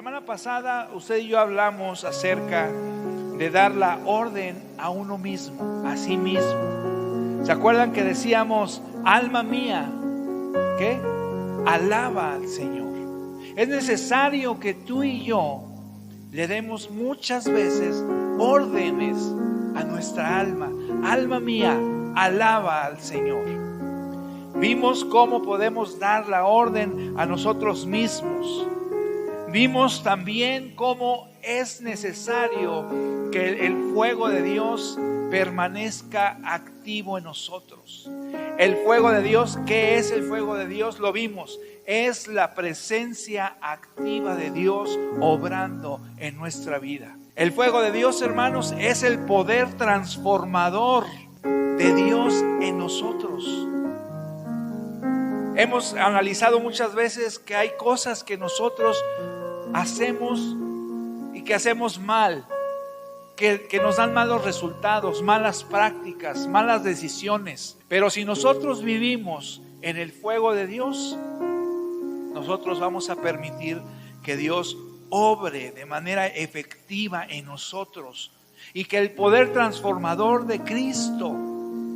semana pasada usted y yo hablamos acerca de dar la orden a uno mismo, a sí mismo. ¿Se acuerdan que decíamos, alma mía, ¿qué? Alaba al Señor. Es necesario que tú y yo le demos muchas veces órdenes a nuestra alma. Alma mía, alaba al Señor. Vimos cómo podemos dar la orden a nosotros mismos. Vimos también cómo es necesario que el fuego de Dios permanezca activo en nosotros. El fuego de Dios, ¿qué es el fuego de Dios? Lo vimos. Es la presencia activa de Dios obrando en nuestra vida. El fuego de Dios, hermanos, es el poder transformador de Dios en nosotros. Hemos analizado muchas veces que hay cosas que nosotros hacemos y que hacemos mal, que nos dan malos resultados, malas prácticas, malas decisiones. Pero si nosotros vivimos en el fuego de Dios, nosotros vamos a permitir que Dios obre de manera efectiva en nosotros y que el poder transformador de Cristo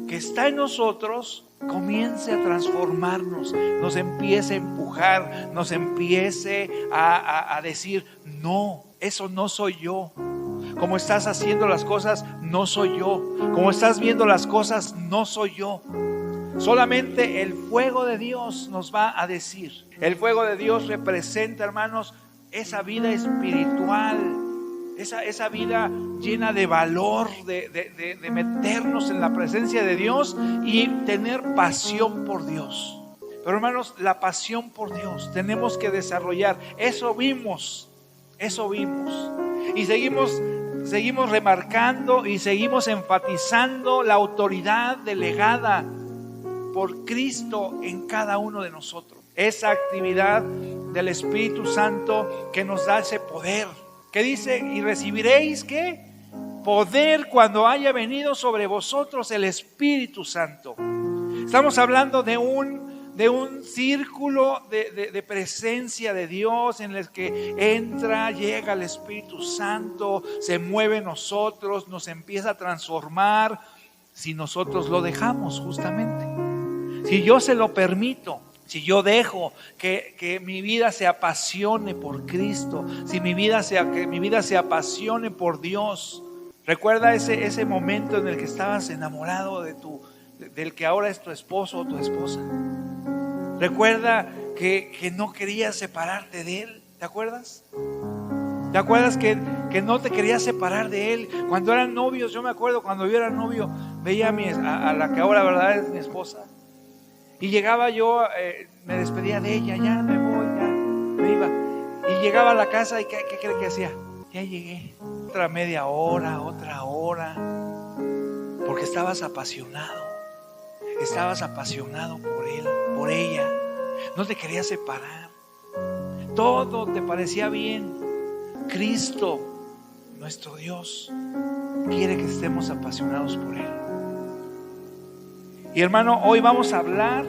que está en nosotros comience a transformarnos, nos empiece a empujar, nos empiece a decir, no, eso no soy yo. Como estás haciendo las cosas, no soy yo. Como estás viendo las cosas, no soy yo. Solamente el fuego de Dios nos va a decir. El fuego de Dios representa, hermanos, esa vida espiritual, esa vida llena de valor, de meternos en la presencia de Dios y tener pasión por Dios. Pero hermanos, la pasión por Dios tenemos que desarrollar. Eso vimos. Y seguimos remarcando y seguimos enfatizando la autoridad delegada por Cristo en cada uno de nosotros. Esa actividad del Espíritu Santo que nos da ese poder. Que dice, y recibiréis ¿qué? Poder cuando haya venido sobre vosotros el Espíritu Santo. Estamos hablando de un círculo de presencia de Dios en el que llega el Espíritu Santo, se mueve en nosotros, nos empieza a transformar, si nosotros lo dejamos justamente. Si yo se lo permito. Si yo dejo que mi vida se apasione por Cristo, que mi vida se apasione por Dios. Recuerda ese momento en el que estabas enamorado del que ahora es tu esposo o tu esposa. Recuerda que no querías separarte de él. ¿Te acuerdas? ¿Te acuerdas que no te querías separar de él? Cuando eran novios, yo me acuerdo cuando yo era novio, veía a la que ahora verdad es mi esposa. Y llegaba yo, me despedía de ella, ya me voy, ya me iba. Y llegaba a la casa y ¿qué cree que hacía? Ya llegué. Otra media hora, otra hora. Porque estabas apasionado por él, por ella. No te querías separar. Todo te parecía bien. Cristo, nuestro Dios, quiere que estemos apasionados por él. Y hermano, hoy vamos a hablar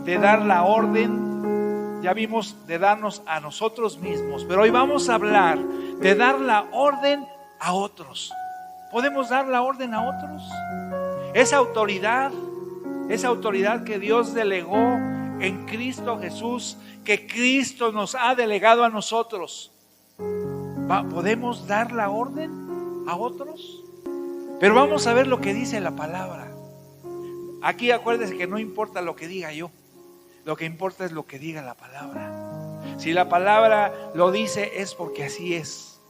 de dar la orden. Ya vimos de darnos a nosotros mismos, pero hoy vamos a hablar de dar la orden a otros. ¿Podemos dar la orden a otros? Esa autoridad que Dios delegó en Cristo Jesús, que Cristo nos ha delegado a nosotros. ¿Podemos dar la orden a otros? Pero vamos a ver lo que dice la palabra. Aquí acuérdense que no importa lo que diga yo, lo que importa es lo que diga la palabra. Si la palabra lo dice es porque así es.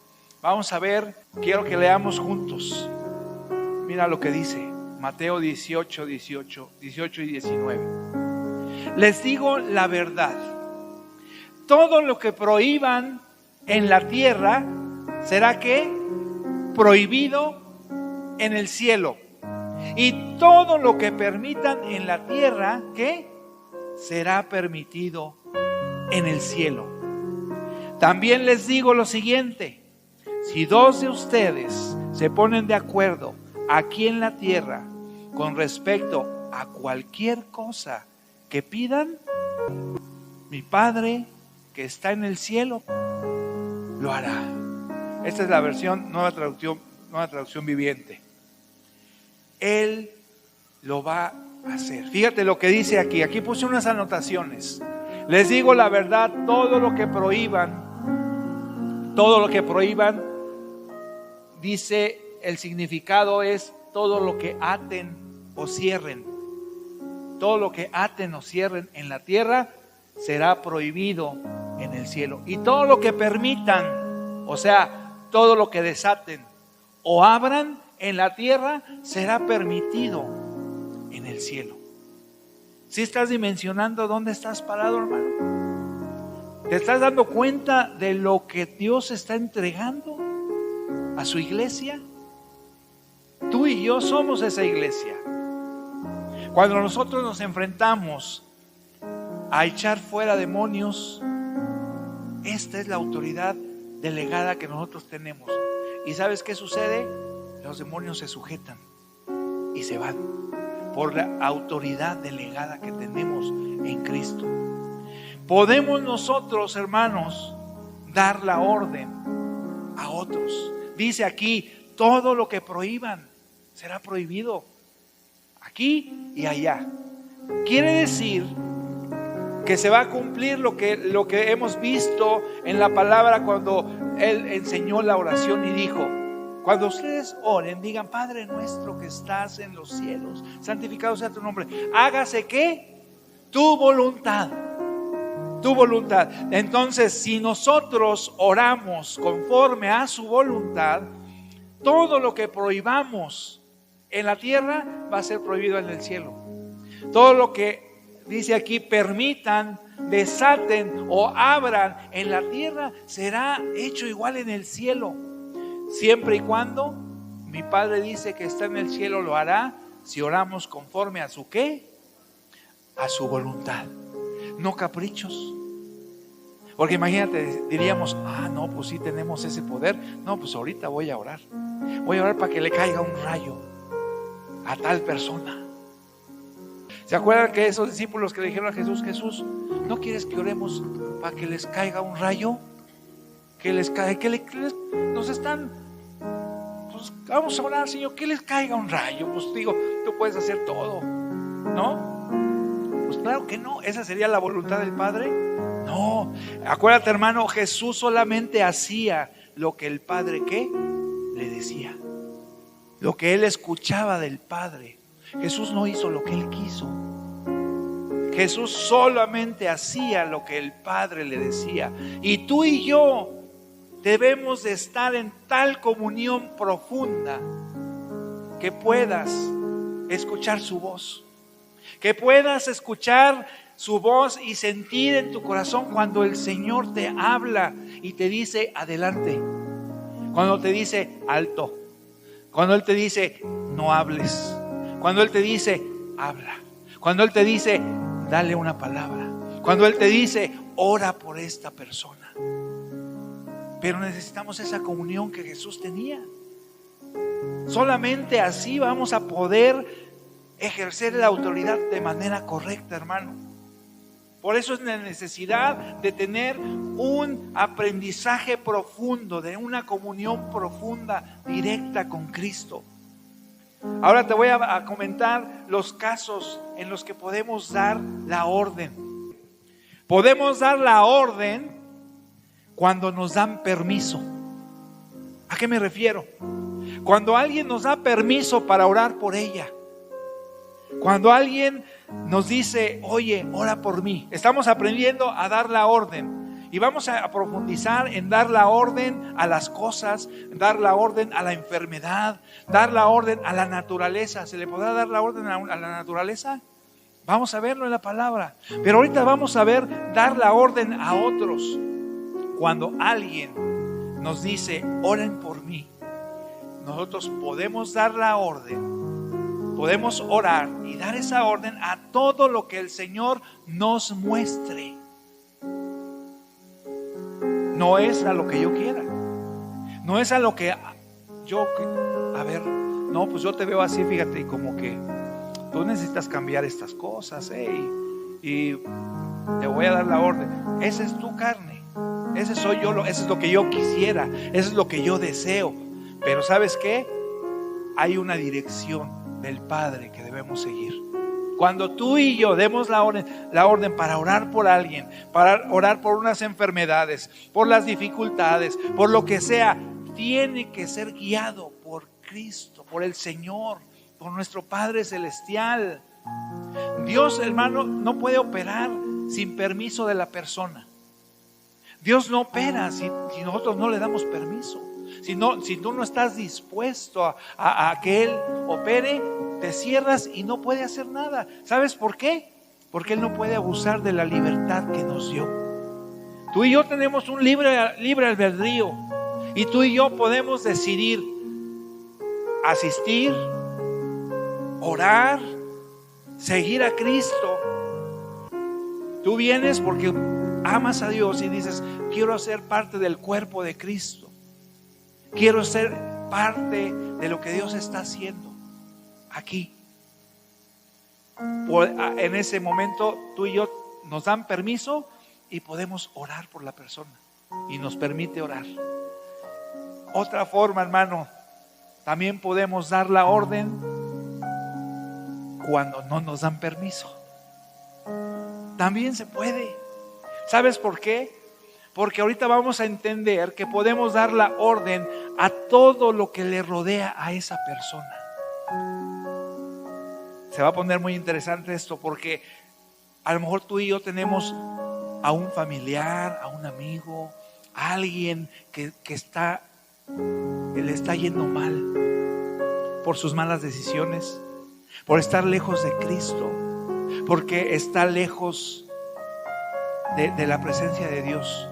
Vamos a ver, quiero que leamos juntos. Mira lo que dice Mateo 18 y 19. Les digo la verdad, todo lo que prohíban en la tierra será ¿qué? Prohibido en el cielo. Y todo lo que permitan en la tierra, ¿qué? Será permitido en el cielo. También les digo lo siguiente: si dos de ustedes se ponen de acuerdo aquí en la tierra con respecto a cualquier cosa que pidan, mi Padre que está en el cielo lo hará. Esta es la versión nueva traducción viviente. Él lo va a hacer. Fíjate lo que dice aquí. Aquí puse unas anotaciones. Les digo la verdad, todo lo que prohíban, dice el significado es todo lo que aten o cierren. Todo lo que aten o cierren en la tierra será prohibido en el cielo. Y todo lo que permitan, o sea, todo lo que desaten o abran en la tierra será permitido en el cielo. ¿Sí estás dimensionando dónde estás parado, hermano? ¿Te estás dando cuenta de lo que Dios está entregando a su iglesia? Tú y yo somos esa iglesia. Cuando nosotros nos enfrentamos a echar fuera demonios, esta es la autoridad delegada que nosotros tenemos. ¿Y sabes qué sucede? Los demonios se sujetan y se van por la autoridad delegada que tenemos en Cristo. Podemos nosotros, hermanos, dar la orden a otros. Dice aquí, todo lo que prohíban será prohibido aquí y allá. Quiere decir que se va a cumplir lo que hemos visto en la palabra cuando Él enseñó la oración y dijo: cuando ustedes oren, digan: Padre nuestro que estás en los cielos, santificado sea tu nombre. Hágase ¿qué? Tu voluntad. Tu voluntad. Entonces, si nosotros oramos conforme a su voluntad, todo lo que prohibamos en la tierra va a ser prohibido en el cielo. Todo lo que dice aquí, permitan, desaten o abran en la tierra, será hecho igual en el cielo. Siempre y cuando mi Padre dice que está en el cielo, lo hará si oramos conforme a su ¿qué? A su voluntad, no caprichos. Porque imagínate, diríamos: no, pues sí tenemos ese poder. No, pues ahorita voy a orar para que le caiga un rayo a tal persona. ¿Se acuerdan que esos discípulos que le dijeron a Jesús: Jesús, ¿no quieres que oremos para que les caiga un rayo? Nos están, pues vamos a orar, Señor, que les caiga un rayo. Pues digo, tú puedes hacer todo, ¿no? Pues claro que no. ¿Esa sería la voluntad del Padre? No. Acuérdate, hermano, Jesús solamente hacía lo que el Padre ¿qué? Le decía, lo que Él escuchaba del Padre. Jesús no hizo lo que Él quiso. Jesús solamente hacía lo que el Padre le decía. Y tú y yo debemos de estar en tal comunión profunda que puedas escuchar su voz, que puedas escuchar su voz y sentir en tu corazón cuando el Señor te habla y te dice: adelante, cuando te dice: alto, cuando Él te dice: no hables, cuando Él te dice: habla, cuando Él te dice: dale una palabra, cuando Él te dice: ora por esta persona. Pero necesitamos esa comunión que Jesús tenía. Solamente así vamos a poder ejercer la autoridad de manera correcta, hermano. Por eso es la necesidad de tener un aprendizaje profundo, de una comunión profunda, directa con Cristo. Ahora te voy a comentar los casos en los que podemos dar la orden. Podemos dar la orden cuando nos dan permiso. ¿A qué me refiero? Cuando alguien nos da permiso para orar por ella. Cuando alguien nos dice: oye, ora por mí. Estamos aprendiendo a dar la orden. Y vamos a profundizar en dar la orden a las cosas, dar la orden a la enfermedad, dar la orden a la naturaleza. ¿Se le podrá dar la orden a la naturaleza? Vamos a verlo en la palabra. Pero ahorita vamos a ver dar la orden a otros. Cuando alguien nos dice: oren por mí, nosotros podemos dar la orden, podemos orar y dar esa orden a todo lo que el Señor nos muestre. No es a lo que yo quiera, no es a lo que yo, a ver, no, pues yo te veo así, fíjate, como que tú necesitas cambiar estas cosas, y te voy a dar la orden. Esa es tu carne, ese soy yo, eso es lo que yo quisiera, eso es lo que yo deseo. Pero ¿sabes qué? Hay una dirección del Padre que debemos seguir. Cuando tú y yo demos la orden para orar por alguien, para orar por unas enfermedades, por las dificultades, por lo que sea, tiene que ser guiado por Cristo, por el Señor, por nuestro Padre Celestial. Dios, hermano, no puede operar sin permiso de la persona. Dios no opera si nosotros no le damos permiso. Si tú no estás dispuesto a que Él opere, te cierras y no puede hacer nada. ¿Sabes por qué? Porque Él no puede abusar de la libertad que nos dio. Tú y yo tenemos un libre albedrío, y tú y yo podemos decidir asistir, orar, seguir a Cristo. Tú vienes porque amas a Dios y dices: quiero ser parte del cuerpo de Cristo. Quiero ser parte de lo que Dios está haciendo aquí. En ese momento tú y yo nos dan permiso y podemos orar por la persona, y nos permite orar. Otra forma, hermano, también podemos dar la orden cuando no nos dan permiso. También se puede. ¿Sabes por qué? Porque ahorita vamos a entender que podemos dar la orden a todo lo que le rodea a esa persona. Se va a poner muy interesante esto, porque a lo mejor tú y yo tenemos a un familiar, a un amigo, a alguien que le está yendo mal por sus malas decisiones, por estar lejos de Cristo, porque está lejos de la presencia de Dios.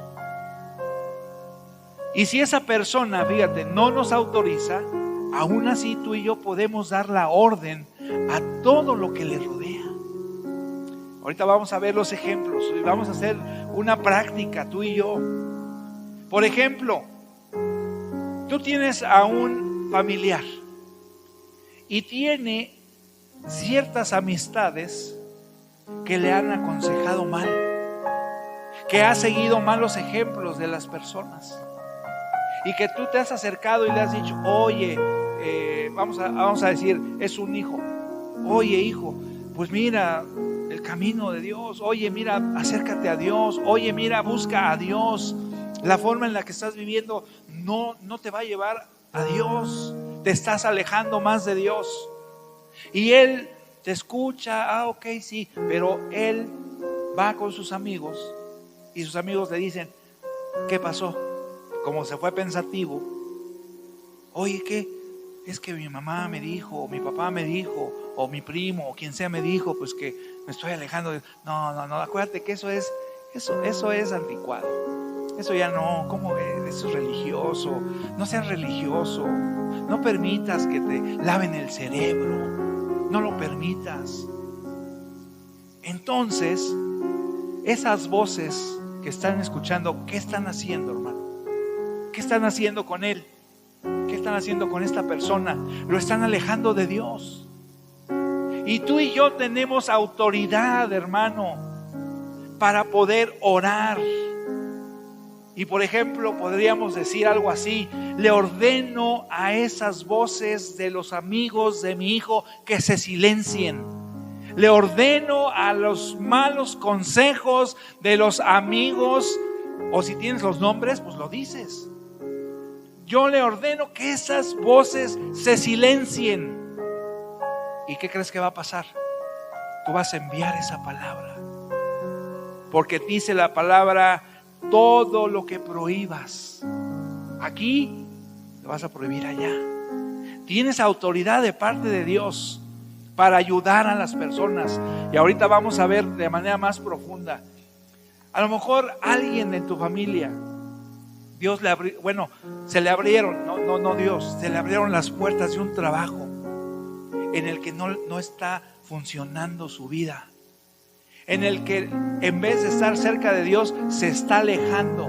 Y si esa persona, fíjate, no nos autoriza, aún así tú y yo podemos dar la orden a todo lo que le rodea. Ahorita vamos a ver los ejemplos y vamos a hacer una práctica, tú y yo. Por ejemplo, tú tienes a un familiar y tiene ciertas amistades que le han aconsejado mal, que ha seguido malos ejemplos de las personas, y que tú te has acercado y le has dicho: oye, vamos a decir, es un hijo. Oye, hijo, pues mira el camino de Dios. Oye, mira, acércate a Dios. Oye, mira, busca a Dios. La forma en la que estás viviendo no te va a llevar a Dios. Te estás alejando más de Dios. Y él te escucha: ok, sí. Pero él va con sus amigos y sus amigos le dicen: ¿qué pasó? Como se fue pensativo: oye, ¿qué? Es que mi mamá me dijo, o mi papá me dijo, o mi primo, o quien sea me dijo, pues que me estoy alejando. No, acuérdate que eso es anticuado. Eso ya no, ¿cómo es? Eso es religioso. No seas religioso. No permitas que te laven el cerebro. No lo permitas. Entonces, esas voces que están escuchando, ¿qué están haciendo, hermano? ¿Qué están haciendo con él? ¿Qué están haciendo con esta persona? Lo están alejando de Dios. Y tú y yo tenemos autoridad, hermano, para poder orar. Y por ejemplo, podríamos decir algo así: le ordeno a esas voces de los amigos de mi hijo que se silencien. Le ordeno a los malos consejos de los amigos, o si tienes los nombres, pues lo dices. Yo le ordeno que esas voces se silencien. ¿Y qué crees que va a pasar? Tú vas a enviar esa palabra, porque dice la palabra: todo lo que prohíbas aquí, lo vas a prohibir allá. Tienes autoridad de parte de Dios para ayudar a las personas. Y ahorita vamos a ver de manera más profunda. A lo mejor alguien en tu familia, Dios se le abrieron, se le abrieron las puertas de un trabajo en el que no está funcionando su vida, en el que en vez de estar cerca de Dios se está alejando,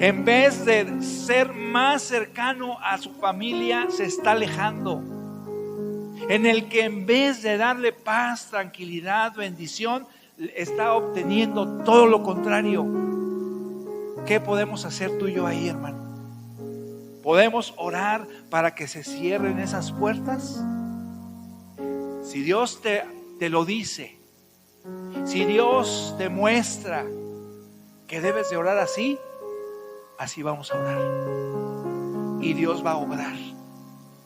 en vez de ser más cercano a su familia se está alejando, en el que en vez de darle paz, tranquilidad, bendición, está obteniendo todo lo contrario. ¿qué podemos hacer tú y yo ahí, hermano? ¿Podemos orar para que se cierren esas puertas? Si Dios te lo dice, si Dios te muestra que debes de orar así, así vamos a orar. Y Dios va a obrar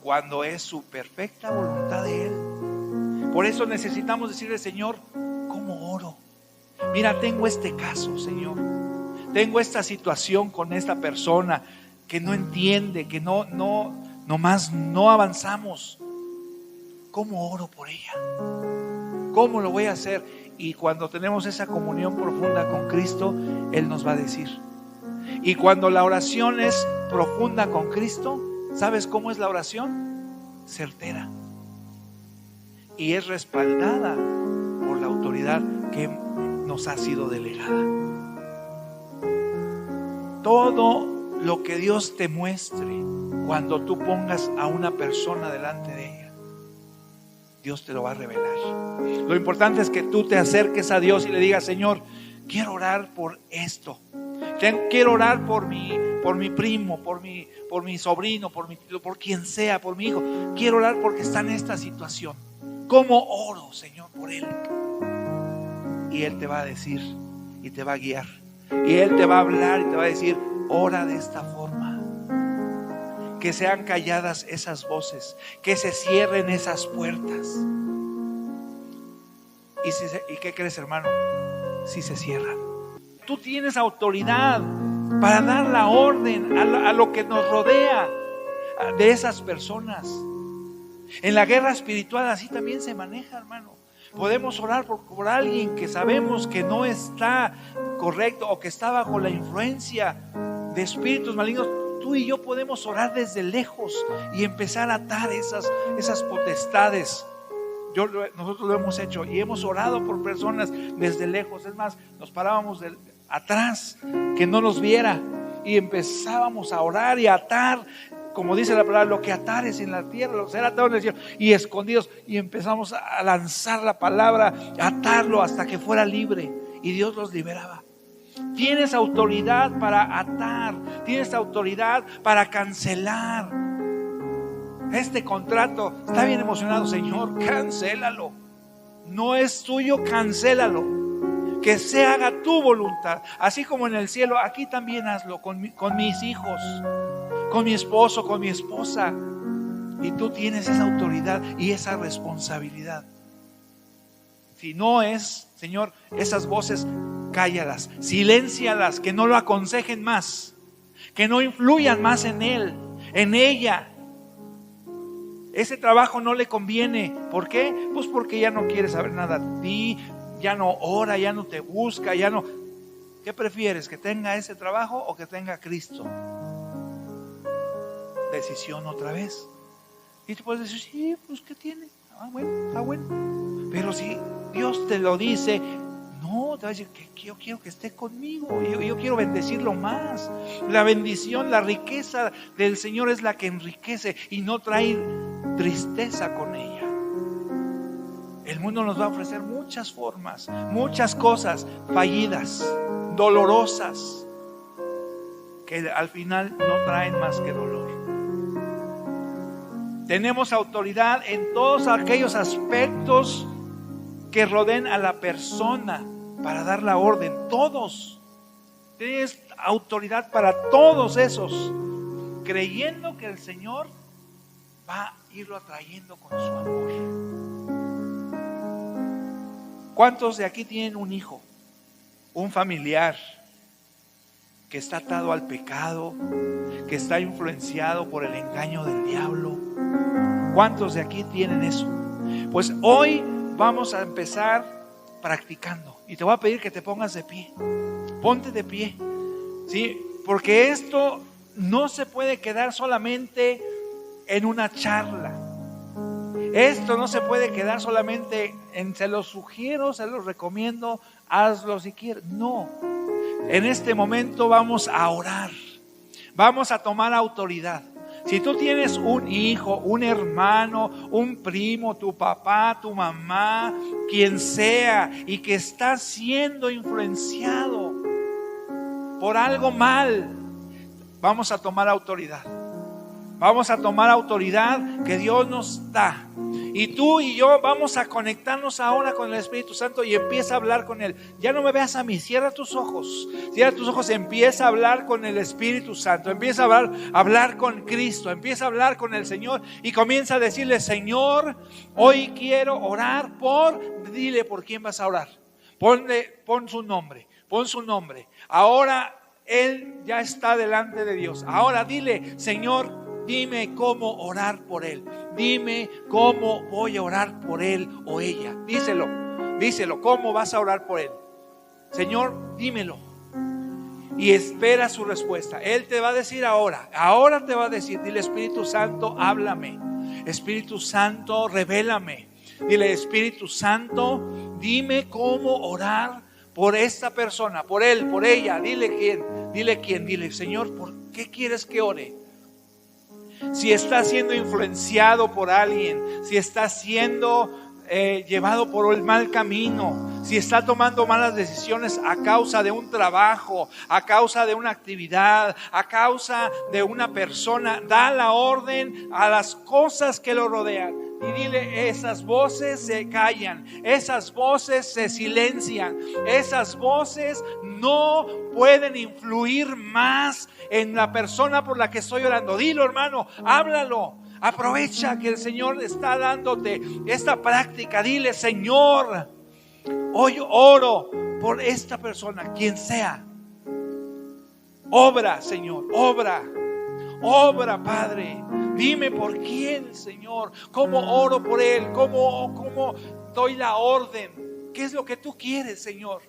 cuando es su perfecta voluntad de Él. Por eso necesitamos decirle: Señor, ¿cómo oro? Mira, tengo este caso, Señor. Tengo esta situación con esta persona que no entiende, que nomás no avanzamos. ¿Cómo oro por ella? ¿Cómo lo voy a hacer? Y cuando tenemos esa comunión profunda con Cristo, Él nos va a decir. Y cuando la oración es profunda con Cristo, ¿sabes cómo es la oración? Certera. Y es respaldada por la autoridad que nos ha sido delegada. Todo lo que Dios te muestre cuando tú pongas a una persona delante de ella, Dios te lo va a revelar. Lo importante es que tú te acerques a Dios y le digas: Señor, quiero orar por esto. Quiero orar por mi primo, por mi sobrino, por quien sea, por mi hijo. Quiero orar porque está en esta situación. ¿Cómo oro, Señor, por él? Y Él te va a decir y te va a guiar. Y Él te va a hablar y te va a decir: ora de esta forma. Que sean calladas esas voces, que se cierren esas puertas. ¿Y qué crees, hermano? Si se cierran, tú tienes autoridad para dar la orden a lo que nos rodea de esas personas. En la guerra espiritual así también se maneja, hermano. Podemos orar por alguien que sabemos que no está correcto o que está bajo la influencia de espíritus malignos. Tú y yo podemos orar desde lejos y empezar a atar esas potestades. Nosotros lo hemos hecho y hemos orado por personas desde lejos. Es más, nos parábamos atrás, que no nos viera, y empezábamos a orar y a atar, como dice la palabra: lo que atares en la tierra, lo será atado en el cielo. Y escondidos, y empezamos a lanzar la palabra, a atarlo hasta que fuera libre, y Dios los liberaba. Tienes autoridad para atar, tienes autoridad para cancelar. Este contrato está bien emocionado: Señor, cancélalo. No es tuyo, cancélalo. Que se haga tu voluntad, así como en el cielo. Aquí también hazlo con mis hijos, con mi esposo, con mi esposa. Y tú tienes esa autoridad y esa responsabilidad. Si no es, Señor, esas voces, cállalas, siléncialas, que no lo aconsejen más, que no influyan más en él, en ella. Ese trabajo no le conviene. ¿Por qué? Pues porque ya no quiere saber nada de ti, ya no ora, ya no te busca, ya no. ¿Qué prefieres? ¿Que tenga ese trabajo o que tenga a Cristo? Decisión otra vez. Y tú puedes decir: sí, pues ¿qué tiene? Bueno, está bueno. Pero si Dios te lo dice, no, te va a decir que yo quiero que esté conmigo. Yo quiero bendecirlo más. La bendición, la riqueza del Señor es la que enriquece y no trae tristeza con ella. El mundo nos va a ofrecer muchas formas, muchas cosas fallidas, dolorosas, que al final no traen más que dolor. Tenemos autoridad en todos aquellos aspectos que rodeen a la persona para dar la orden. Todos. Tienes autoridad para todos esos, creyendo que el Señor va a irlo atrayendo con su amor. ¿Cuántos de aquí tienen un hijo, un familiar que está atado al pecado, que está influenciado por el engaño del diablo? ¿Cuántos de aquí tienen eso? Pues hoy vamos a empezar practicando, y te voy a pedir que te pongas de pie. Ponte de pie, ¿sí? Porque esto no se puede quedar solamente en una charla. Esto no se puede quedar solamente en se los sugiero, se los recomiendo, hazlo si quieres. No, en este momento vamos a orar, vamos a tomar autoridad. Si tú tienes un hijo, un hermano, un primo, tu papá, tu mamá, quien sea, y que está siendo influenciado por algo mal, vamos a tomar autoridad. Vamos a tomar autoridad que Dios nos da. Y tú y yo vamos a conectarnos ahora con el Espíritu Santo y empieza a hablar con Él. Ya no me veas a mí, cierra tus ojos. Cierra tus ojos, empieza a hablar con el Espíritu Santo. Empieza a hablar con Cristo. Empieza a hablar con el Señor y comienza a decirle: Señor, hoy quiero orar por... Dile por quién vas a orar. Pon su nombre. Pon su nombre. Ahora Él ya está delante de Dios. Ahora dile: Señor, dime cómo orar por él. Dime cómo voy a orar por él o ella. Díselo, ¿cómo vas a orar por él? Señor, dímelo. Y espera su respuesta. Él te va a decir ahora te va a decir. Dile: Espíritu Santo, háblame. Espíritu Santo, revélame. Dile: Espíritu Santo, dime cómo orar por esta persona, por él, por ella. Dile quién. Dile: Señor, ¿por qué quieres que ore? Si está siendo influenciado por alguien, si está siendo llevado por el mal camino, si está tomando malas decisiones a causa de un trabajo, a causa de una actividad, a causa de una persona, da la orden a las cosas que lo rodean. Y dile: esas voces se callan, esas voces se silencian, esas voces no pueden influir más en la persona por la que estoy orando. Dilo, hermano, háblalo. Aprovecha que el Señor está dándote esta práctica. Dile: Señor, hoy oro por esta persona, quien sea. Obra, Señor, obra, Padre. Dime por quién, Señor. ¿Cómo oro por él? ¿Cómo doy la orden? ¿Qué es lo que tú quieres, Señor?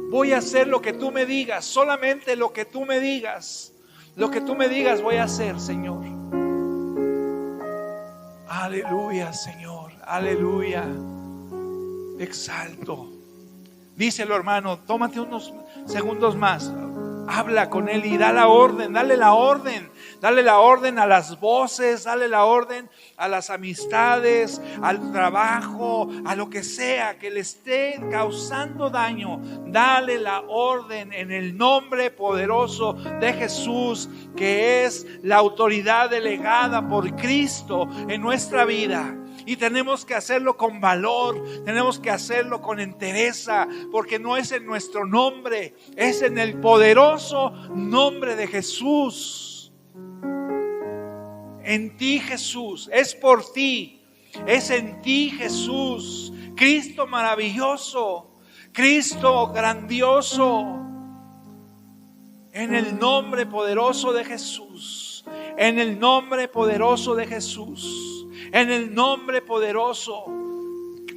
Voy a hacer lo que tú me digas. Solamente lo que tú me digas. Lo que tú me digas voy a hacer, Señor. Aleluya, Señor. Aleluya. Exalto. Díselo, hermano. Tómate unos segundos más. Habla con él y da la orden, dale la orden a las voces, dale la orden a las amistades, al trabajo, a lo que sea que le esté causando daño. Dale la orden en el nombre poderoso de Jesús, que es la autoridad delegada por Cristo en nuestra vida. Y tenemos que hacerlo con valor, tenemos que hacerlo con entereza, porque no es en nuestro nombre, es en el poderoso nombre de Jesús. En ti, Jesús, es por ti, es en ti, Jesús. Cristo maravilloso, Cristo grandioso. En el nombre poderoso de Jesús, en el nombre poderoso de Jesús. En el nombre poderoso,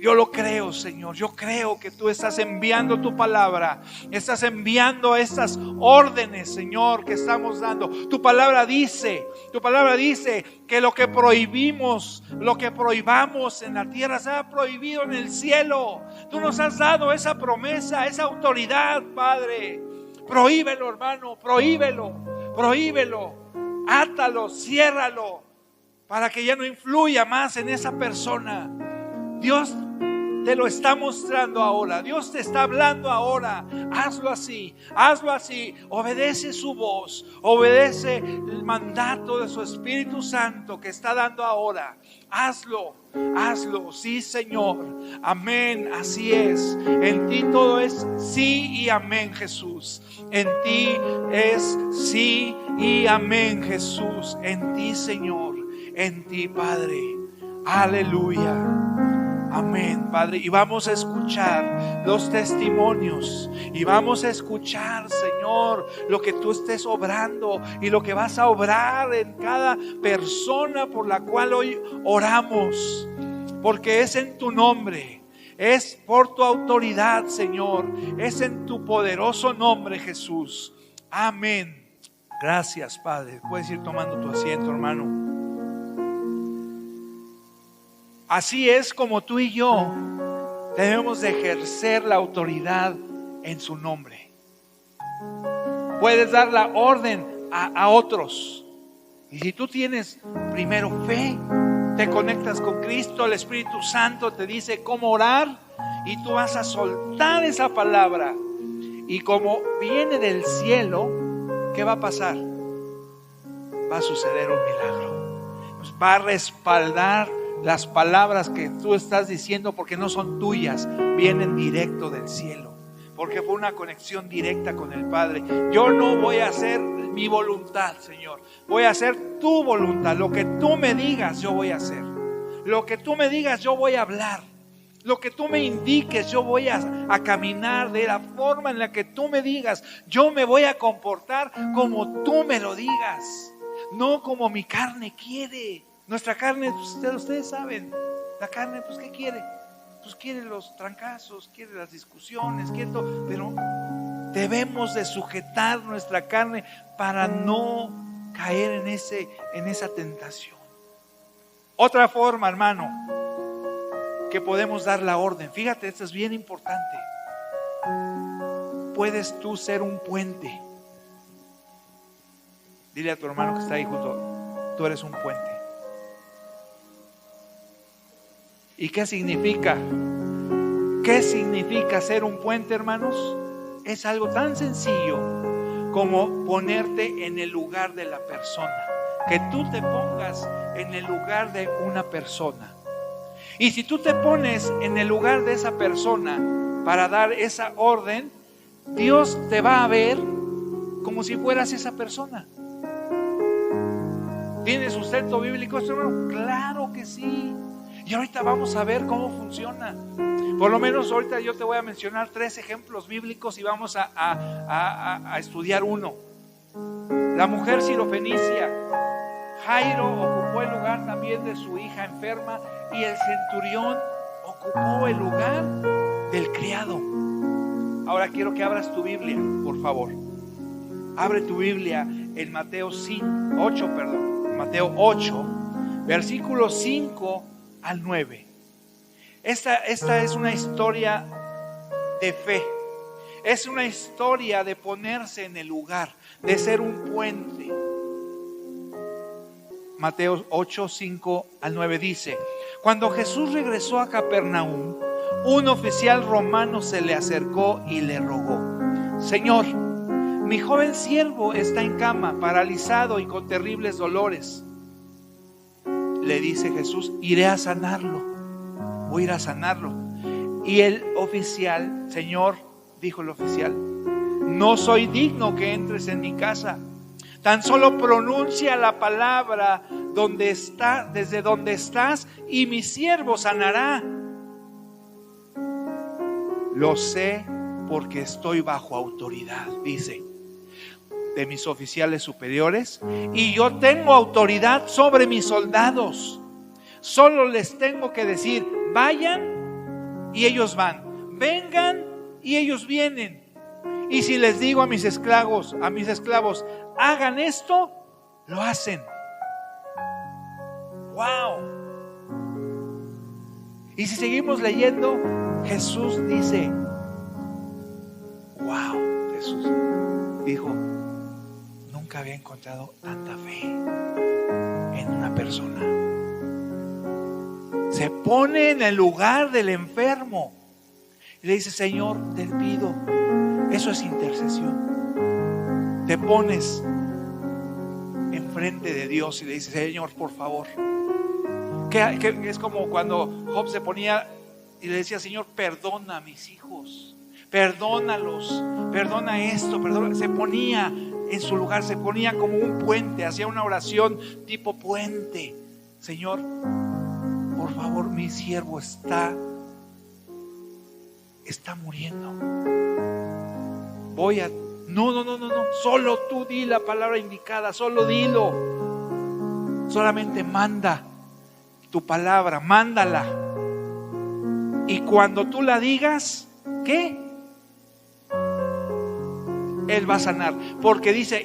yo lo creo, Señor. Yo creo que tú estás enviando tu palabra. Estás enviando estas órdenes, Señor, que estamos dando. Tu palabra dice que lo que prohibimos, lo que prohibamos en la tierra será prohibido en el cielo. Tú nos has dado esa promesa, esa autoridad, Padre. Prohíbelo, hermano, prohíbelo. Átalo, ciérralo, para que ya no influya más en esa persona. Dios te lo está mostrando ahora. Dios te está hablando ahora. Hazlo así. Obedece su voz. Obedece el mandato de su Espíritu Santo que está dando ahora. Hazlo. Sí, Señor. Amén. Así es. En ti todo es sí y amén, Jesús. En ti es sí y amén, Jesús. En ti, Señor. En ti, Padre. Aleluya. Amén, Padre. Y vamos a escuchar los testimonios. Y vamos a escuchar, Señor, lo que tú estés obrando y lo que vas a obrar en cada persona por la cual hoy oramos. Porque es en tu nombre, es por tu autoridad, Señor. Es en tu poderoso nombre, Jesús. Amén. Gracias, Padre. Puedes ir tomando tu asiento, hermano. Así es como tú y yo debemos de ejercer la autoridad en su nombre. Puedes dar la orden a otros. Y si tú tienes primero fe, te conectas con Cristo, el Espíritu Santo te dice cómo orar y tú vas a soltar esa palabra. Y como viene del cielo, ¿qué va a pasar? Va a suceder un milagro. Pues va a respaldar las palabras que tú estás diciendo, porque no son tuyas, vienen directo del cielo, porque fue una conexión directa con el Padre. Yo no voy a hacer mi voluntad, Señor, voy a hacer tu voluntad. Lo que tú me digas, yo voy a hacer. Lo que tú me digas, yo voy a hablar. Lo que tú me indiques, yo voy a caminar de la forma en la que tú me digas. Yo me voy a comportar como tú me lo digas, no como mi carne quiere. Nuestra carne, ustedes saben, la carne, pues ¿qué quiere? Pues quiere los trancazos, quiere las discusiones, quiere todo. Pero debemos de sujetar nuestra carne para no caer en esa tentación. Otra forma, hermano, que podemos dar la orden. Fíjate, esto es bien importante. Puedes tú ser un puente. Dile a tu hermano que está ahí junto, tú eres un puente. ¿Y qué significa? ¿Qué significa ser un puente, hermanos? Es algo tan sencillo como ponerte en el lugar de la persona. Que tú te pongas en el lugar de una persona. Y si tú te pones en el lugar de esa persona para dar esa orden, Dios te va a ver como si fueras esa persona. ¿Tiene sustento bíblico esto, hermano? Claro que sí. Y ahorita vamos a ver cómo funciona. Por lo menos ahorita yo te voy a mencionar 3 ejemplos bíblicos y vamos a estudiar uno. La mujer sirofenicia. Jairo ocupó el lugar también de su hija enferma, y el centurión ocupó el lugar del criado. Ahora quiero que abras tu Biblia, por favor. Abre tu Biblia en Mateo 8, versículos 5 al 9. Esta es una historia de fe. Es una historia de ponerse en el lugar, de ser un puente. Mateo 8, 5 al 9 dice: cuando Jesús regresó a Capernaum, un oficial romano se le acercó y le rogó: Señor, mi joven siervo está en cama, paralizado y con terribles dolores. Le dice Jesús: iré a sanarlo, voy a ir a sanarlo. Y el oficial: Señor, dijo el oficial, no soy digno que entres en mi casa. Tan solo pronuncia la palabra desde donde estás, y mi siervo sanará. Lo sé porque estoy bajo autoridad, dice, de mis oficiales superiores, y yo tengo autoridad sobre mis soldados. Solo les tengo que decir: vayan, y ellos van; vengan, y ellos vienen. Y si les digo a mis esclavos, hagan esto, lo hacen. ¡Wow! Y si seguimos leyendo, Jesús dice: ¡wow! Jesús dijo: nunca había encontrado tanta fe en una persona. Se pone en el lugar del enfermo y le dice: Señor, te pido. Eso es intercesión. Te pones enfrente de Dios y le dices: Señor, por favor. Que es como cuando Job se ponía y le decía: Señor, perdona a mis hijos, perdónalos, perdona esto, perdona. Se ponía en su lugar, se ponía como un puente, hacía una oración tipo puente. Señor, por favor, mi siervo está muriendo. No, solo tú di la palabra indicada, solo dilo. Solamente manda tu palabra, mándala. Y cuando tú la digas, ¿qué? Él va a sanar, porque dice: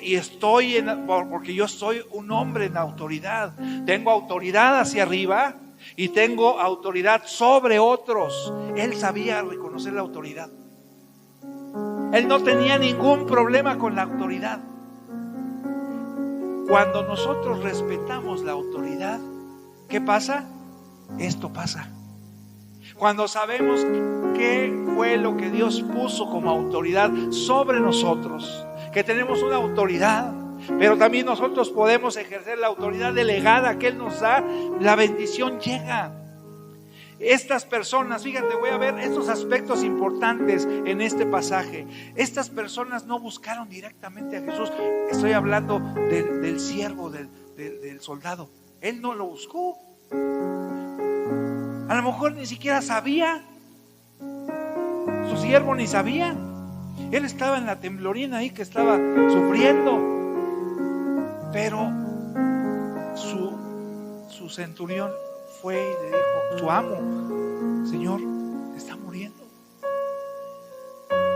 porque yo soy un hombre en autoridad. Tengo autoridad hacia arriba y tengo autoridad sobre otros. Él sabía reconocer la autoridad. Él no tenía ningún problema con la autoridad. Cuando nosotros respetamos la autoridad, ¿qué pasa? Esto pasa. cuando sabemos qué fue lo que Dios puso como autoridad sobre nosotros, que tenemos una autoridad, pero también nosotros podemos ejercer la autoridad delegada que Él nos da, la bendición llega. Estas personas, fíjate, voy a ver estos aspectos importantes en este pasaje. Estas personas no buscaron directamente a Jesús. Estoy hablando del siervo, del soldado. Él no lo buscó. A lo mejor ni siquiera sabía. Su siervo ni sabía. Él estaba en la temblorina ahí, que estaba sufriendo. Pero su centurión fue y le dijo, tu amo, Señor, está muriendo.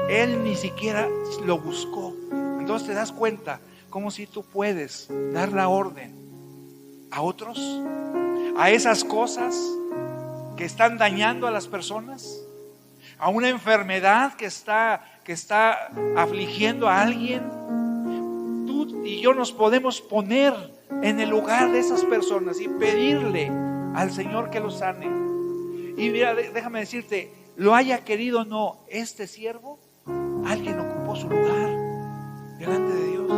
Él ni siquiera lo buscó. Entonces te das cuenta como si tú puedes dar la orden a otros, a esas cosas que están dañando a las personas, a una enfermedad que está afligiendo a alguien. Tú y yo nos podemos poner en el lugar de esas personas y pedirle al Señor que lo sane. Y mira, déjame decirte, lo haya querido o no, este siervo, alguien ocupó su lugar delante de Dios.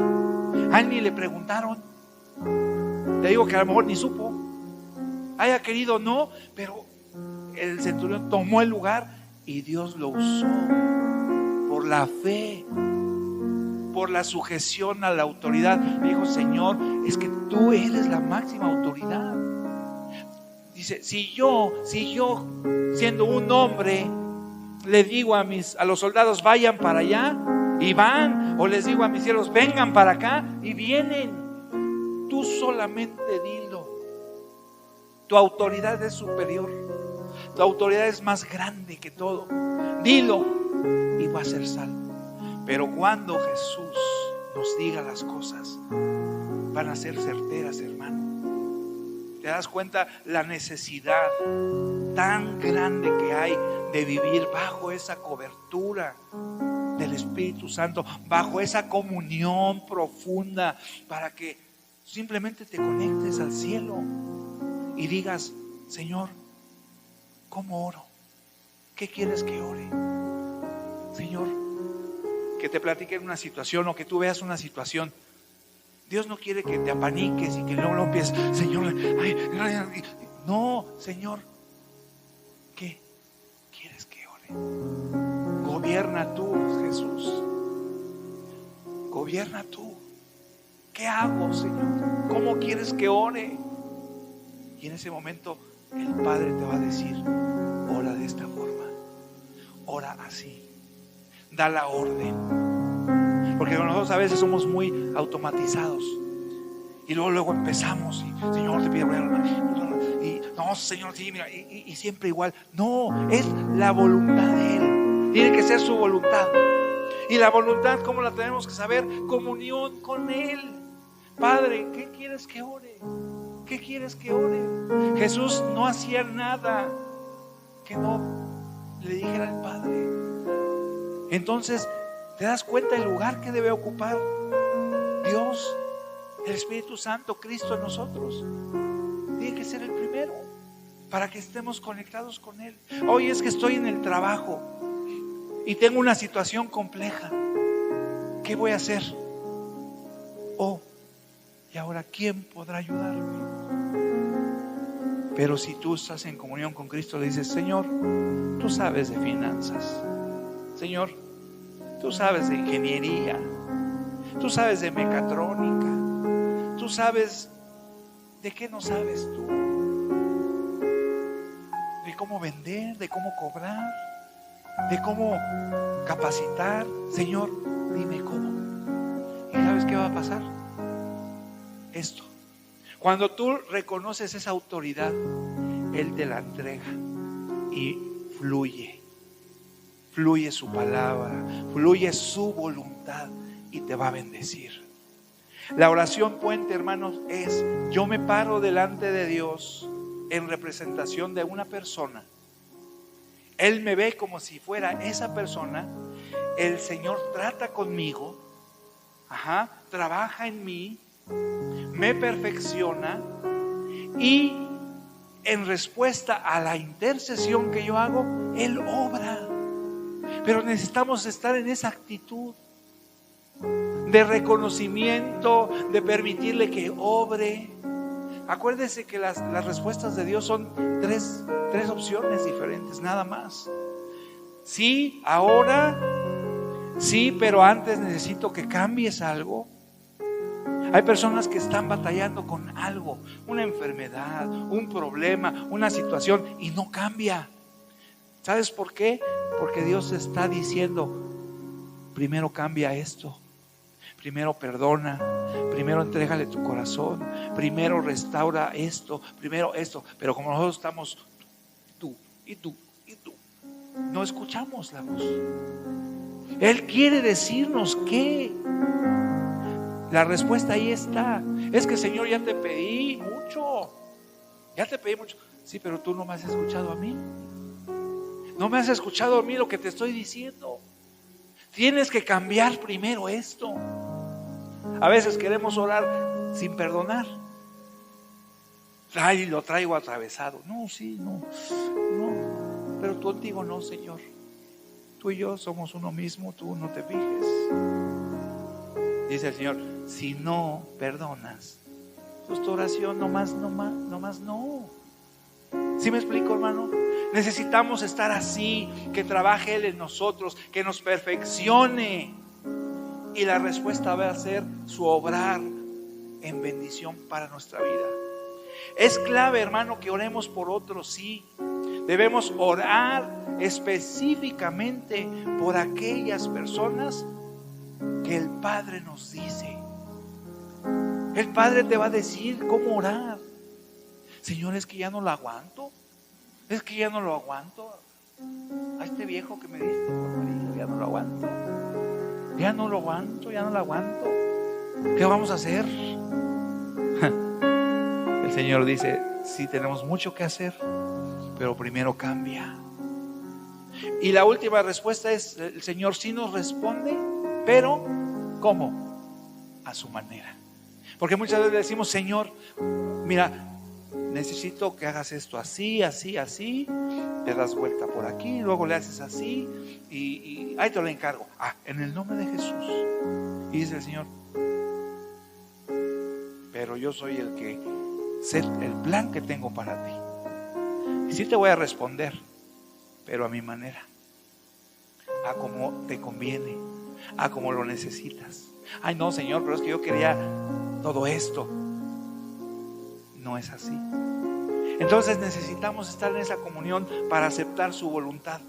A él ni le preguntaron. Te digo que a lo mejor ni supo. Haya querido o no, pero el centurión tomó el lugar y Dios lo usó por la fe, por la sujeción a la autoridad. Me dijo, Señor, es que tú eres la máxima autoridad. Dice, si yo siendo un hombre le digo a los soldados vayan para allá y van, o les digo a mis siervos vengan para acá y vienen, tú solamente dilo. Tu autoridad es superior, tu autoridad es más grande que todo. Dilo y va a ser salvo. Pero cuando Jesús nos diga las cosas, van a ser certeras, hermano. ¿Te das cuenta la necesidad tan grande que hay de vivir bajo esa cobertura del Espíritu Santo, bajo esa comunión profunda, para que simplemente te conectes al cielo y digas, Señor, ¿cómo oro? ¿Qué quieres que ore? Señor, que te platiquen una situación o que tú veas una situación. Dios no quiere que te apaniques y que luego empieces, Señor, no, Señor, ¿qué quieres que ore? Gobierna tú, Jesús. Gobierna tú. ¿Qué hago, Señor? ¿Cómo quieres que ore? Y en ese momento el Padre te va a decir, ora de esta forma, ora así, da la orden. Porque nosotros a veces somos muy automatizados y luego empezamos y Señor te pido y no, Señor, sí, mira, y siempre igual. No, es la voluntad de Él, tiene que ser su voluntad. Y la voluntad, ¿cómo la tenemos que saber? Comunión con Él. Padre, ¿qué quieres que ore? ¿Qué quieres que ore? Jesús no hacía nada que no le dijera al Padre. Entonces, ¿te das cuenta el lugar que debe ocupar Dios, el Espíritu Santo, Cristo en nosotros? Tiene que ser el primero para que estemos conectados con Él. Hoy es que estoy en el trabajo y tengo una situación compleja. ¿Qué voy a hacer? ¿Y ahora quién podrá ayudarme? Pero si tú estás en comunión con Cristo, le dices, Señor, tú sabes de finanzas. Señor, tú sabes de ingeniería, tú sabes de mecatrónica, tú sabes de qué no sabes tú, de cómo vender, de cómo cobrar, de cómo capacitar. Señor, dime cómo. ¿Y sabes qué va a pasar? Esto. Cuando tú reconoces esa autoridad, Él te la entrega y fluye su palabra, fluye su voluntad y te va a bendecir. La oración puente, hermanos, es: yo me paro delante de Dios en representación de una persona. Él me ve como si fuera esa persona. El Señor trata conmigo, trabaja en mí, me perfecciona y en respuesta a la intercesión que yo hago, Él obra. Pero necesitamos estar en esa actitud de reconocimiento, de permitirle que obre. Acuérdese que las respuestas de Dios son tres opciones diferentes, nada más. Sí, ahora, sí, pero antes necesito que cambies algo. Hay personas que están batallando con algo, una enfermedad, un problema, una situación, y no cambia. ¿Sabes por qué? Porque Dios está diciendo: primero cambia esto, primero perdona, primero entrégale tu corazón, primero restaura esto, primero esto. Pero como nosotros estamos tú, no escuchamos la voz. Él quiere decirnos que la respuesta ahí está. Es que, Señor, ya te pedí mucho. Sí, pero tú no me has escuchado a mí. No me has escuchado a mí lo que te estoy diciendo. Tienes que cambiar primero esto. A veces queremos orar sin perdonar. Ay, lo traigo atravesado. No, pero contigo no, Señor. Tú y yo somos uno mismo, tú no te fijes. Dice el Señor: si no perdonas, pues tu oración nomás no. ¿Sí me explico, hermano? Necesitamos estar así, que trabaje Él en nosotros, que nos perfeccione. Y la respuesta va a ser su obrar en bendición para nuestra vida. Es clave, hermano, que oremos por otros, sí. Debemos orar específicamente por aquellas personas que el Padre nos dice. El Padre te va a decir cómo orar. Señor, es que ya no lo aguanto. Es que ya no lo aguanto. A este viejo que me diste por marido, ya no lo aguanto. Ya no lo aguanto. ¿Qué vamos a hacer? El Señor dice: sí, tenemos mucho que hacer, pero primero cambia. Y la última respuesta es: el Señor sí nos responde, pero ¿cómo? A su manera. Porque muchas veces decimos: Señor, mira, necesito que hagas esto así, te das vuelta por aquí, luego le haces así y ahí te lo encargo. En el nombre de Jesús. Y dice el Señor: pero yo soy el que sé el plan que tengo para ti. Y sí te voy a responder, pero a mi manera, a como te conviene, a como lo necesitas. Ay, no, Señor, pero es que yo quería todo esto. No es así. Entonces necesitamos estar en esa comunión para aceptar su voluntad.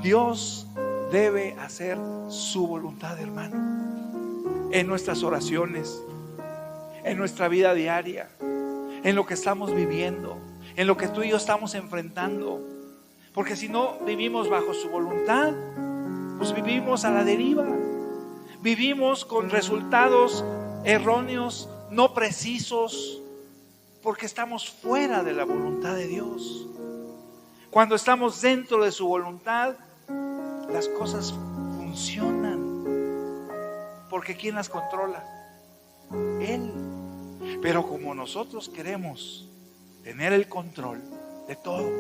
Dios debe hacer su voluntad, hermano, en nuestras oraciones, en nuestra vida diaria, en lo que estamos viviendo, en lo que tú y yo estamos enfrentando. Porque si no vivimos bajo su voluntad, pues vivimos a la deriva. Vivimos con resultados erróneos, no precisos, porque estamos fuera de la voluntad de Dios. Cuando estamos dentro de su voluntad, las cosas funcionan. Porque ¿quién las controla? Él. Pero como nosotros queremos tener el control de todo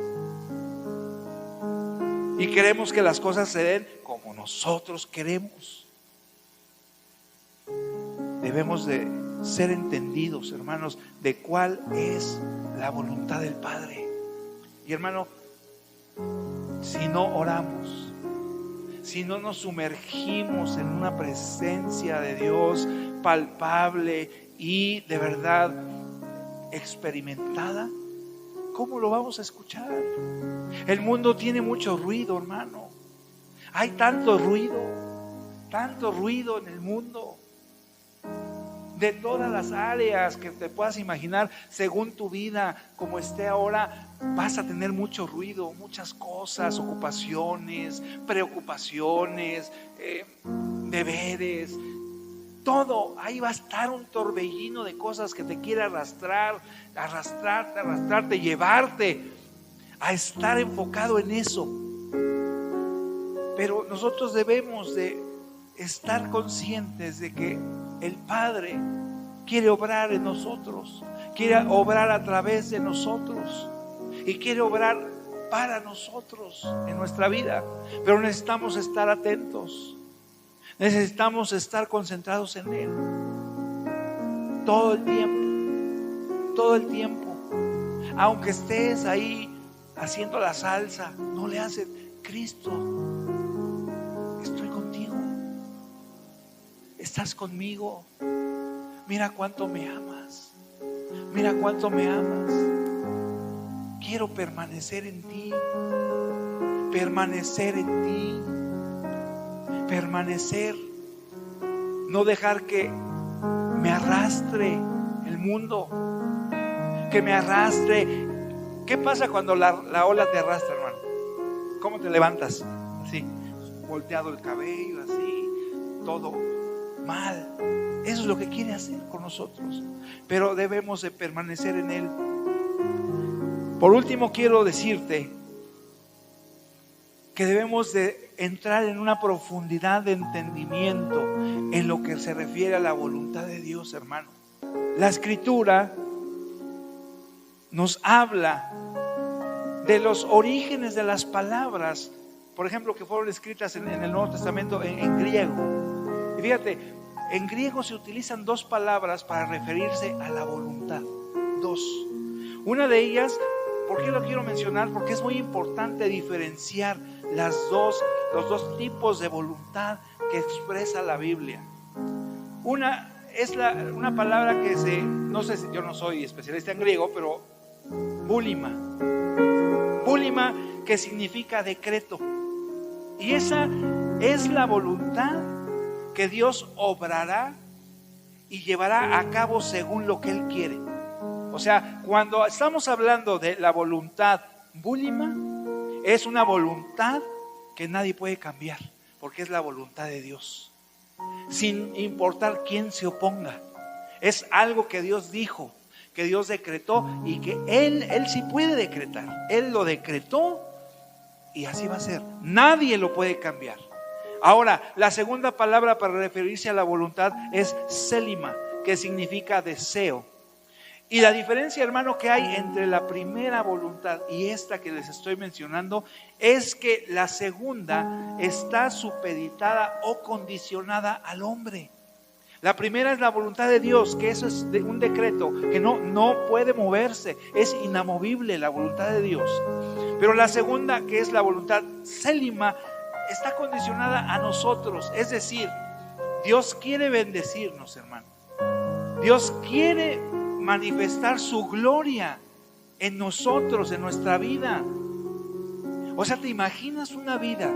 y queremos que las cosas se den como nosotros queremos, debemos de ser entendidos, hermanos, de cuál es la voluntad del Padre. Y hermano, si no oramos, si no nos sumergimos en una presencia de Dios palpable y de verdad experimentada, ¿cómo lo vamos a escuchar? El mundo tiene mucho ruido, hermano. Hay tanto ruido en el mundo, de todas las áreas que te puedas imaginar. Según tu vida como esté ahora, vas a tener mucho ruido, muchas cosas, ocupaciones, preocupaciones, deberes, todo. Ahí va a estar un torbellino de cosas que te quiere arrastrarte, llevarte a estar enfocado en eso. Pero nosotros debemos de estar conscientes de que el Padre quiere obrar en nosotros, quiere obrar a través de nosotros y quiere obrar para nosotros en nuestra vida. Pero necesitamos estar atentos, necesitamos estar concentrados en Él todo el tiempo, todo el tiempo. Aunque estés ahí haciendo la salsa, no le haces: Cristo, estoy contigo, estás conmigo, mira cuánto me amas, mira cuánto me amas, quiero permanecer en ti, permanecer en ti, permanecer, no dejar que me arrastre el mundo, que me arrastre. ¿Qué pasa cuando la ola te arrastra, hermano? ¿Cómo te levantas? Así, volteado el cabello, así, todo mal. Eso es lo que quiere hacer con nosotros, pero debemos de permanecer en Él. Por último, quiero decirte que debemos de entrar en una profundidad de entendimiento en lo que se refiere a la voluntad de Dios, hermano. La Escritura nos habla de los orígenes de las palabras, por ejemplo, que fueron escritas en el Nuevo Testamento en griego. Y fíjate, en griego se utilizan dos palabras para referirse a la voluntad. Dos. Una de ellas, ¿por qué lo quiero mencionar? Porque es muy importante diferenciar los dos tipos de voluntad que expresa la Biblia. Una es una palabra que no sé si yo no soy especialista en griego, pero búlima, que significa decreto. Y esa es la voluntad que Dios obrará y llevará a cabo según lo que Él quiere. O sea, cuando estamos hablando de la voluntad búlima, es una voluntad que nadie puede cambiar, porque es la voluntad de Dios, sin importar quién se oponga. Es algo que Dios dijo, que Dios decretó, y que Él sí puede decretar. Él lo decretó y así va a ser. Nadie lo puede cambiar. Ahora, la segunda palabra para referirse a la voluntad es selima, que significa deseo. Y la diferencia, hermano, que hay entre la primera voluntad y esta que les estoy mencionando es que la segunda está supeditada o condicionada al hombre. La primera es la voluntad de Dios, que eso es un decreto que no puede moverse, es inamovible la voluntad de Dios. Pero la segunda, que es la voluntad selima, está condicionada a nosotros. Es decir, Dios quiere bendecirnos, hermano. Dios quiere manifestar su gloria en nosotros, en nuestra vida. O sea, ¿te imaginas una vida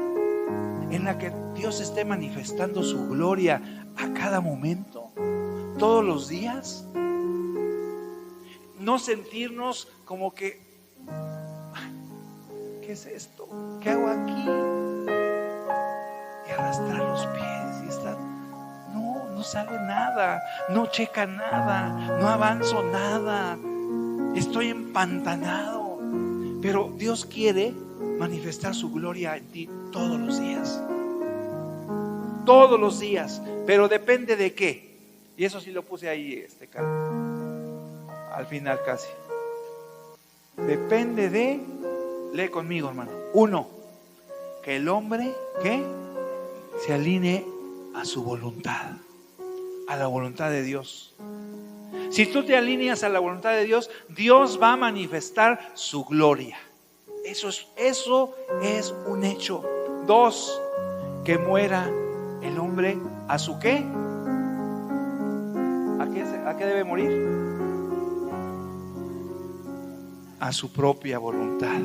en la que Dios esté manifestando su gloria a cada momento, todos los días? No sentirnos como que, ¿qué es esto? ¿Qué hago aquí? Y arrastrar los pies y estar, no sale nada, no checa nada, no avanzo nada, estoy empantanado. Pero Dios quiere manifestar su gloria en ti todos los días. Todos los días. Pero depende de qué. Y eso sí lo puse ahí, al final casi. Depende de, lee conmigo, hermano. 1, que el hombre, ¿qué? Se alinee a su voluntad, a la voluntad de Dios. Si tú te alineas a la voluntad de Dios, Dios va a manifestar su gloria. Eso es un hecho. 2, que muera el hombre a su ¿qué? ¿A qué debe morir? A su propia voluntad.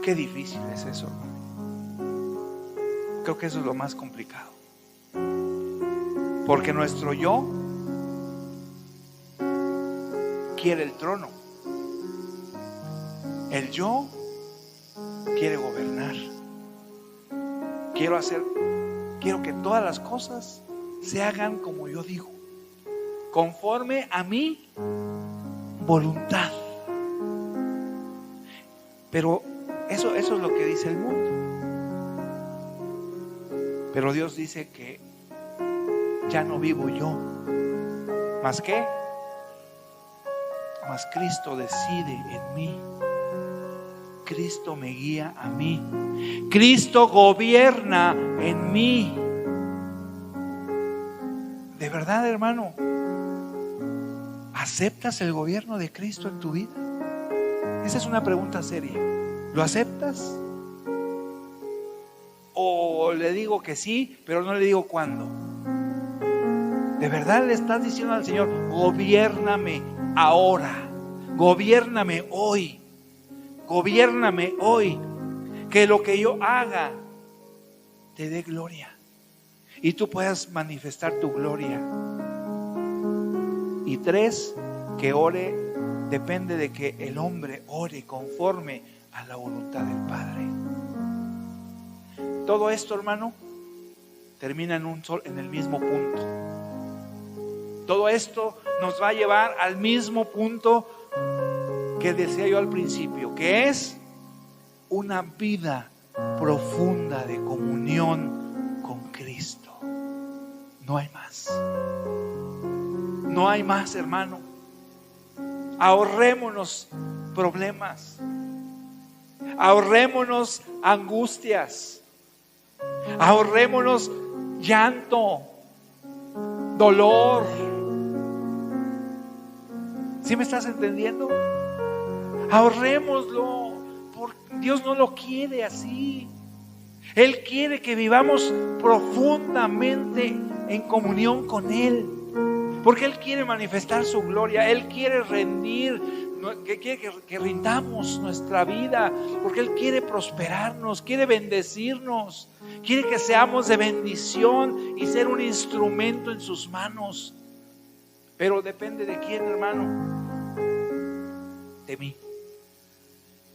Qué difícil es eso, hermano. Creo que eso es lo más complicado. Porque nuestro yo quiere el trono. El yo quiere gobernar. Quiero que todas las cosas se hagan como yo digo, conforme a mi voluntad. Pero eso es lo que dice el mundo. Pero Dios dice que ya no vivo yo, más que mas Cristo decide en mí. Cristo me guía a mí. Cristo gobierna en mí. ¿De verdad, hermano, aceptas el gobierno de Cristo en tu vida? Esa es una pregunta seria. ¿Lo aceptas? ¿O le digo que sí, pero no le digo cuándo? ¿De verdad le estás diciendo al Señor, gobiérname ahora, gobiérname hoy, gobiérname hoy, que lo que yo haga te dé gloria y tú puedas manifestar tu gloria? Y 3, que ore, depende de que el hombre ore conforme a la voluntad del Padre. Todo esto, hermano, termina en el mismo punto. Todo esto nos va a llevar al mismo punto que decía yo al principio, que es una vida profunda de comunión con Cristo. No hay más. No hay más, hermano. Ahorrémonos problemas. Ahorrémonos angustias. Ahorrémonos llanto, dolor. ¿Sí me estás entendiendo? Ahorrémoslo, porque Dios no lo quiere así. Él quiere que vivamos profundamente en comunión con Él, porque Él quiere manifestar su gloria. Él quiere que rindamos nuestra vida, porque Él quiere prosperarnos, quiere bendecirnos, quiere que seamos de bendición y ser un instrumento en sus manos. Pero depende de quién, hermano. De mí.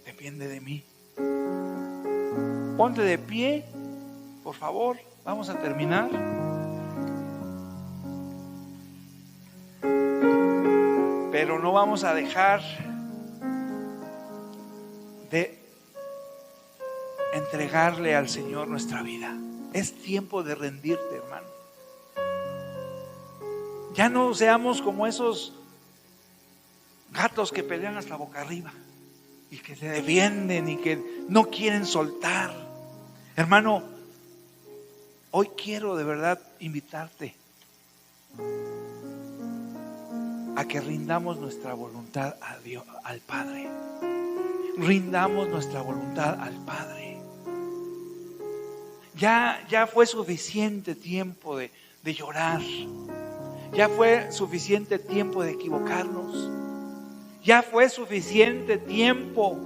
Depende de mí. Ponte de pie, por favor. Vamos a terminar. Pero no vamos a dejar de entregarle al Señor nuestra vida. Es tiempo de rendirte, hermano. Ya no seamos como esos gatos que pelean hasta boca arriba y que se defienden y que no quieren soltar. Hermano, hoy quiero de verdad invitarte a que rindamos nuestra voluntad a Dios, al Padre. Rindamos nuestra voluntad al Padre. Ya fue suficiente tiempo de llorar. Ya fue suficiente tiempo de equivocarnos. Ya fue suficiente tiempo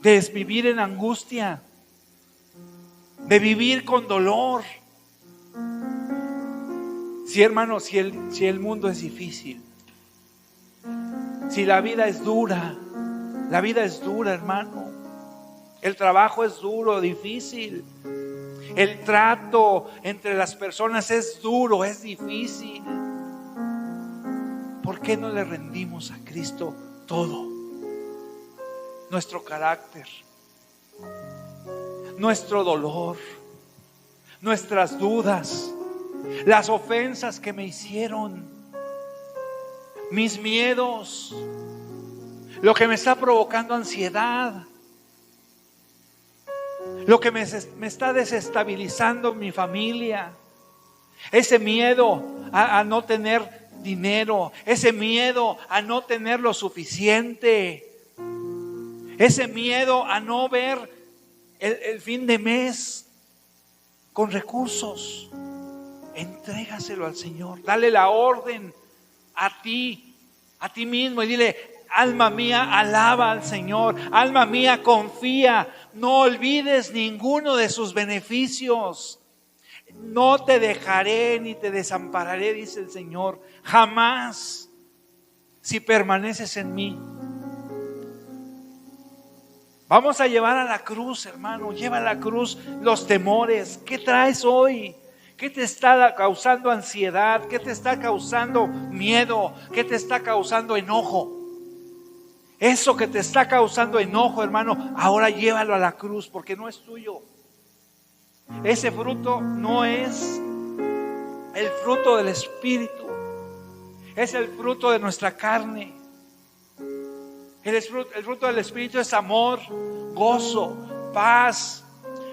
de vivir en angustia, de vivir con dolor. Sí, hermano, si el mundo es difícil, si la vida es dura, hermano. El trabajo es duro, difícil. El trato entre las personas es duro, es difícil. ¿Por qué no le rendimos a Cristo todo? Nuestro carácter, nuestro dolor, nuestras dudas, las ofensas que me hicieron, mis miedos, lo que me está provocando ansiedad, lo que me está desestabilizando mi familia, ese miedo a no tener dinero, ese miedo a no tener lo suficiente, ese miedo a no ver el fin de mes con recursos. Entrégaselo al Señor, dale la orden a ti mismo y dile: alma mía, alaba al Señor. Alma mía, confía. No olvides ninguno de sus beneficios. No te dejaré ni te desampararé, dice el Señor, jamás, si permaneces en mí. Vamos a llevar a la cruz, hermano. Lleva a la cruz los temores. ¿Qué traes hoy? ¿Qué te está causando ansiedad? ¿Qué te está causando miedo? ¿Qué te está causando enojo? Eso que te está causando enojo, hermano, ahora llévalo a la cruz, porque no es tuyo. Ese fruto no es el fruto del Espíritu, es el fruto de nuestra carne. El fruto del Espíritu es amor, gozo, paz,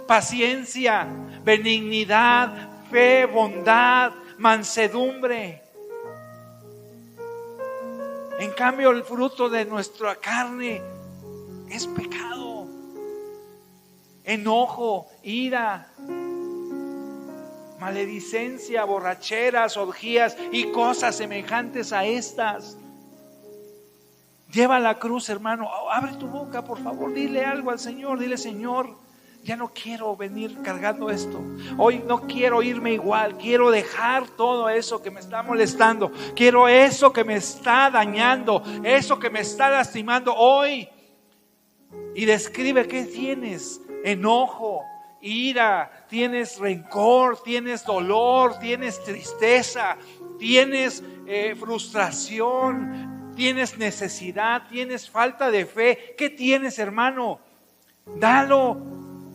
paciencia, benignidad, fe, bondad, mansedumbre. En cambio, el fruto de nuestra carne es pecado, enojo, ira, maledicencia, borracheras, orgías y cosas semejantes a estas. Lleva la cruz, hermano. Abre tu boca, por favor. Dile algo al Señor. Dile: Señor, ya no quiero venir cargando esto. Hoy no quiero irme igual. Quiero dejar todo eso que me está molestando. Quiero eso que me está dañando, eso que me está lastimando hoy. Y describe qué tienes: enojo, ira, tienes rencor, tienes dolor, tienes tristeza, tienes frustración, tienes necesidad, tienes falta de fe. ¿Qué tienes, hermano? Dalo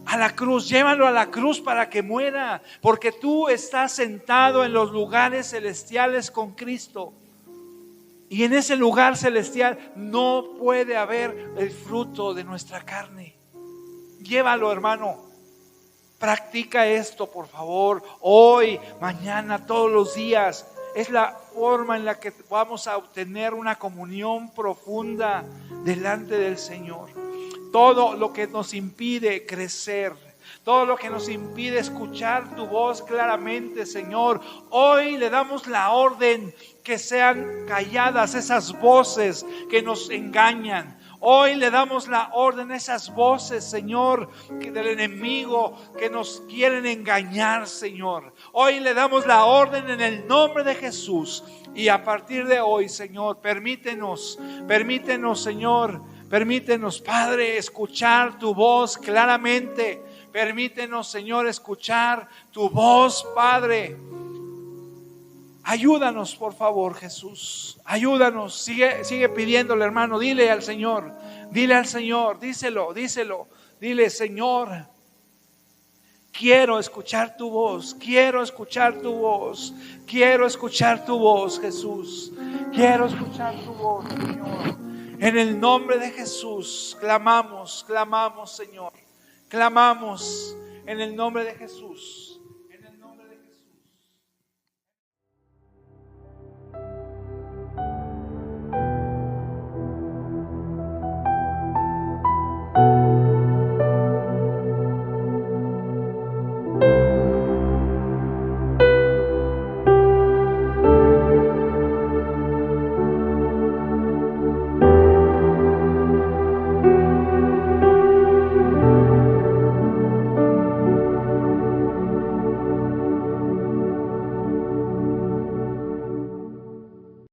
a la cruz, llévalo a la cruz para que muera, porque tú estás sentado en los lugares celestiales con Cristo. Y en ese lugar celestial no puede haber el fruto de nuestra carne. Llévalo, hermano. Practica esto, por favor. Hoy, mañana, todos los días. Es la forma en la que vamos a obtener una comunión profunda delante del Señor. Todo lo que nos impide crecer, todo lo que nos impide escuchar tu voz claramente, Señor, hoy le damos la orden que sean calladas esas voces que nos engañan. Hoy le damos la orden a esas voces, Señor, del enemigo que nos quieren engañar, Señor. Hoy le damos la orden en el nombre de Jesús. Y a partir de hoy, Señor, permítenos, Señor, permítenos, Padre, escuchar tu voz claramente. Permítenos, Señor, escuchar tu voz, Padre. Ayúdanos, por favor, Jesús. Ayúdanos. Sigue pidiéndole, hermano. Dile al Señor. Díselo. Dile: Señor, quiero escuchar tu voz. Quiero escuchar tu voz, Jesús. Quiero escuchar tu voz, Señor. En el nombre de Jesús clamamos, Señor. Clamamos en el nombre de Jesús.